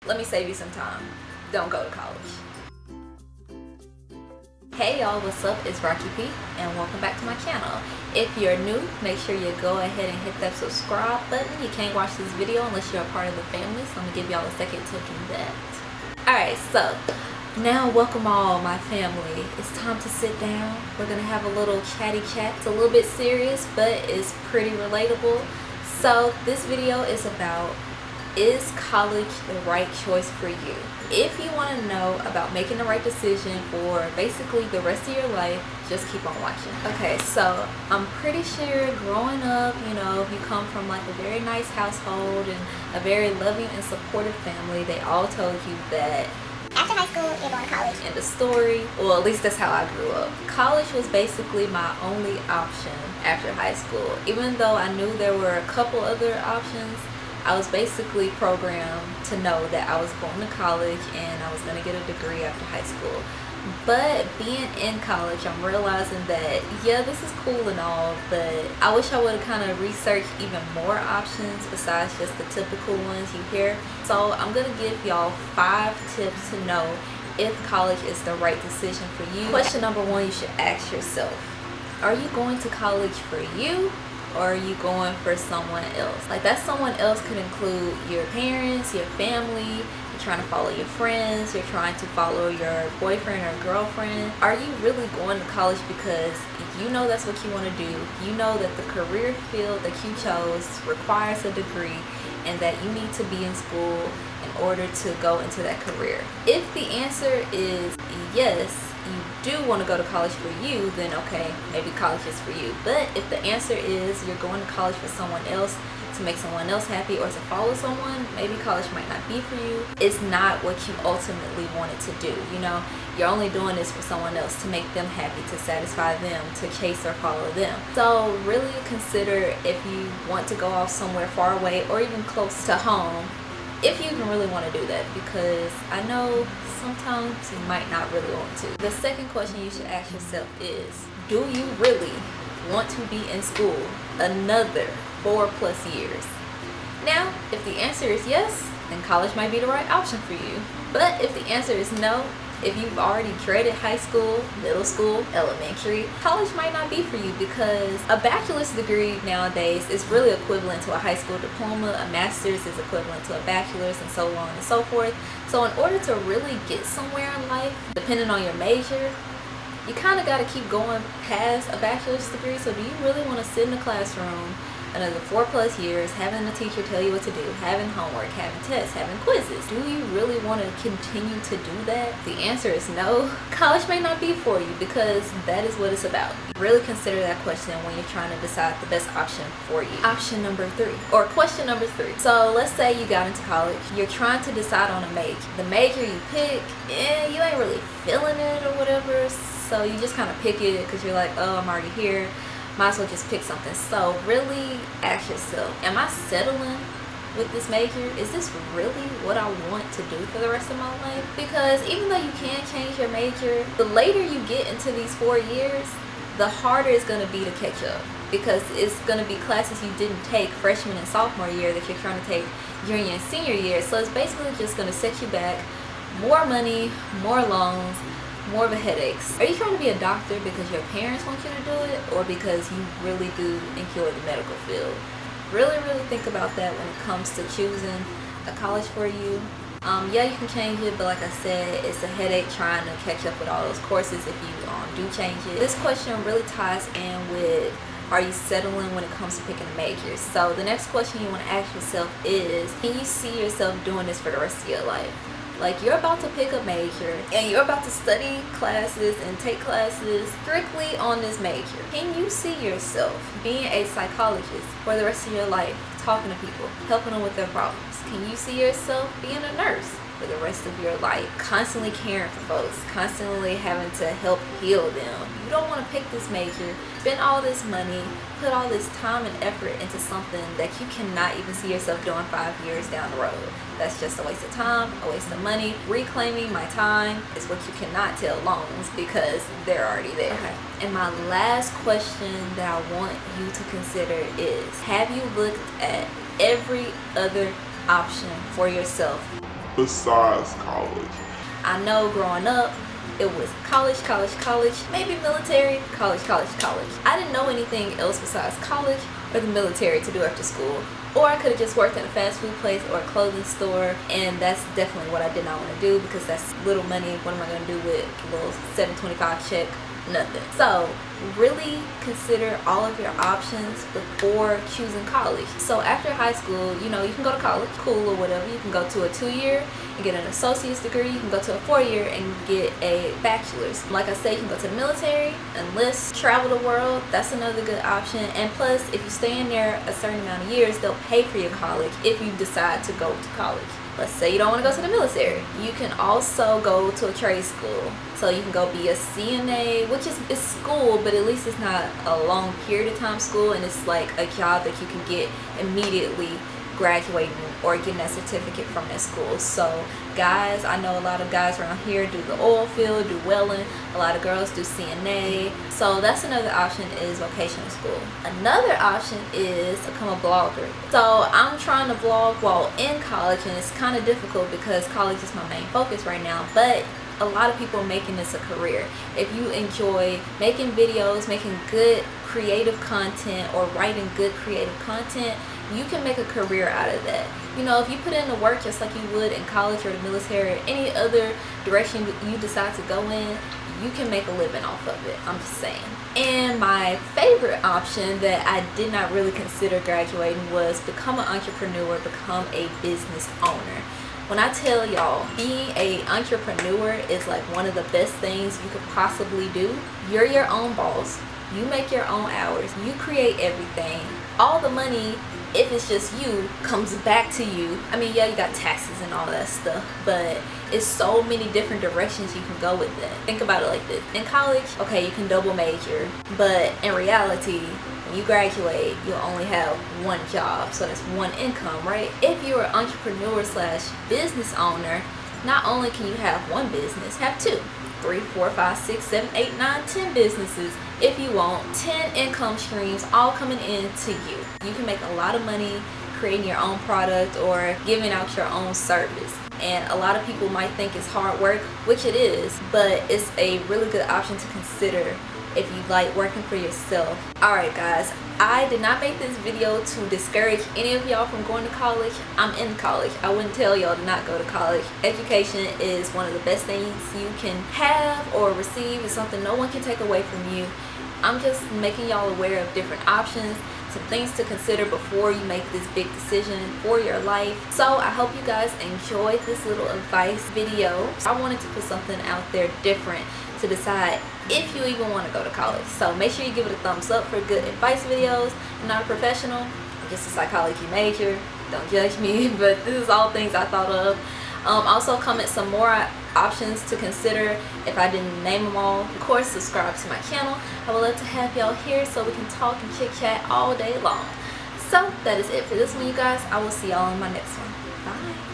Let me save you some time. Don't go to college. Hey y'all, what's up? It's Raque and welcome back to my channel. If you're new, make sure you go ahead and hit that subscribe button. You can't watch this video unless you're a part of the family, so I'm gonna give y'all a second to do that. Alright, so now welcome all my family. It's time to sit down. We're gonna have a little chatty chat. It's a little bit serious, but it's pretty relatable. So this video is about, is college the right choice for you? If you want to know about making the right decision for basically the rest of your life, just keep on watching. Okay, so I'm pretty sure growing up, if you come from like a very nice household and a very loving and supportive family, they all told you that after high school, you're going to college. And the story, well, at least that's how I grew up. College was basically my only option after high school. Even though I knew there were a couple other options, I was basically programmed to know that I was going to college and I was going to get a degree after high school. But being in college, I'm realizing that, yeah, this is cool and all, but I wish I would have kind of researched even more options besides just the typical ones you hear. So I'm going to give y'all 5 tips to know if college is the right decision for you. Question number 1, you should ask yourself, are you going to college for you? Or are you going for someone else? Like, that someone else could include your parents, your family, you're trying to follow your friends, you're trying to follow your boyfriend or girlfriend. Are you really going to college because you know that's what you want to do? You know that the career field that you chose requires a degree and that you need to be in school in order to go into that career. If the answer is yes, you do want to go to college for you, then okay, maybe college is for you. But if the answer is you're going to college for someone else, to make someone else happy or to follow someone, maybe college might not be for you. It's not what you ultimately wanted to do. You're only doing this for someone else, to make them happy, to satisfy them, to chase or follow them. So really consider if you want to go off somewhere far away or even close to home, if you even really want to do that, because I know sometimes you might not really want to. The second question you should ask yourself is, do you really want to be in school another 4+ years? Now, if the answer is yes, then college might be the right option for you. But if the answer is no, if you've already dreaded high school, middle school, elementary, college might not be for you, because a bachelor's degree nowadays is really equivalent to a high school diploma. A master's is equivalent to a bachelor's, and so on and so forth. So in order to really get somewhere in life, depending on your major, you kind of got to keep going past a bachelor's degree. So do you really want to sit in the classroom another 4+ years, having the teacher tell you what to do, having homework, having tests, having quizzes? Do you really want to continue to do that? The answer is no. College may not be for you, because that is what it's about. Really consider that question when you're trying to decide the best option for you. Option number 3, or question number 3. So let's say you got into college, you're trying to decide on a major. The major you pick, you ain't really feeling it or whatever, so you just kind of pick it because you're like, oh, I'm already here, might as well just pick something. So really ask yourself, am I settling with this major? Is this really what I want to do for the rest of my life? Because even though you can change your major, the later you get into these 4 years, the harder it's going to be to catch up, because it's going to be classes you didn't take freshman and sophomore year that you're trying to take junior and senior year. So it's basically just going to set you back more money, more loans, more of a headaches. Are you trying to be a doctor because your parents want you to do it, or because you really do enjoy the medical field? Really think about that when it comes to choosing a college for you. Yeah, you can change it, but like I said, it's a headache trying to catch up with all those courses if you do change it. This question really ties in with, are you settling when it comes to picking a major? So the next question you want to ask yourself is, can you see yourself doing this for the rest of your life? Like, you're about to pick a major and you're about to study classes and take classes strictly on this major. Can you see yourself being a psychologist for the rest of your life, talking to people, helping them with their problems? Can you see yourself being a nurse for the rest of your life, constantly caring for folks, constantly having to help heal them? You don't want to pick this major, spend all this money, put all this time and effort into something that you cannot even see yourself doing 5 years down the road. That's just a waste of time, a waste of money. Reclaiming my time is what you cannot tell loans, because they're already there. Okay. And my last question that I want you to consider is, have you looked at every other option for yourself besides college? I know growing up, it was college, maybe military, college. I didn't know anything else besides college or the military to do after school. Or I could have just worked at a fast food place or a clothing store, and that's definitely what I did not want to do because that's little money. What am I going to do with a little $7.25 check? Nothing. So really consider all of your options before choosing college. So after high school, you know, you can go to college, cool or whatever. You can go to a 2-year and get an associate's degree. You can go to a 4-year and get a bachelor's. Like I said, you can go to the military, enlist, travel the world. That's another good option. And plus, if you stay in there a certain amount of years, they'll pay for your college if you decide to go to college. Let's say you don't want to go to the military. You can also go to a trade school. So you can go be a CNA, which is school, but at least it's not a long period of time school, and it's like a job that you can get immediately graduating or getting that certificate from that school. So guys, I know a lot of guys around here do the oil field, do welding. A lot of girls do CNA. So that's another option, is vocational school. Another option is become a blogger. So I'm trying to vlog while in college, and it's kind of difficult because college is my main focus right now, but a lot of people are making this a career. If you enjoy making videos, making good creative content, or writing good creative content, you can make a career out of that. You know, if you put in the work just like you would in college or the military or any other direction you decide to go in, you can make a living off of it. I'm just saying. And my favorite option that I did not really consider graduating was become an entrepreneur, become a business owner. When I tell y'all, being an entrepreneur is like one of the best things you could possibly do. You're your own boss. You make your own hours. You create everything. All the money, if it's just you, comes back to you. I mean, yeah, you got taxes and all that stuff, but it's so many different directions you can go with it. Think about it like this. In college, okay, you can double major, but in reality, when you graduate, you'll only have one job, so that's one income, right? If you're an entrepreneur / business owner, not only can you have one business, have 2, 3, 4, 5, 6, 7, 8, 9, 10 businesses if you want. 10 income streams all coming in to you. You can make a lot of money creating your own product or giving out your own service. And a lot of people might think it's hard work, which it is, but it's a really good option to consider if you like working for yourself. Alright guys, I did not make this video to discourage any of y'all from going to college. I'm in college. I wouldn't tell y'all to not go to college. Education is one of the best things you can have or receive. It's something no one can take away from you. I'm just making y'all aware of different options, some things to consider before you make this big decision for your life. So I hope you guys enjoyed this little advice video. I wanted to put something out there different to decide if you even want to go to college. So make sure you give it a thumbs up for good advice videos. I'm not a professional, I'm just a psychology major. Don't judge me, but this is all things I thought of. Also comment some more options to consider if I didn't name them all. Of course, subscribe to my channel. I would love to have y'all here so we can talk and chit chat all day long. So that is it for this one, you guys. I will see y'all in my next one. Bye.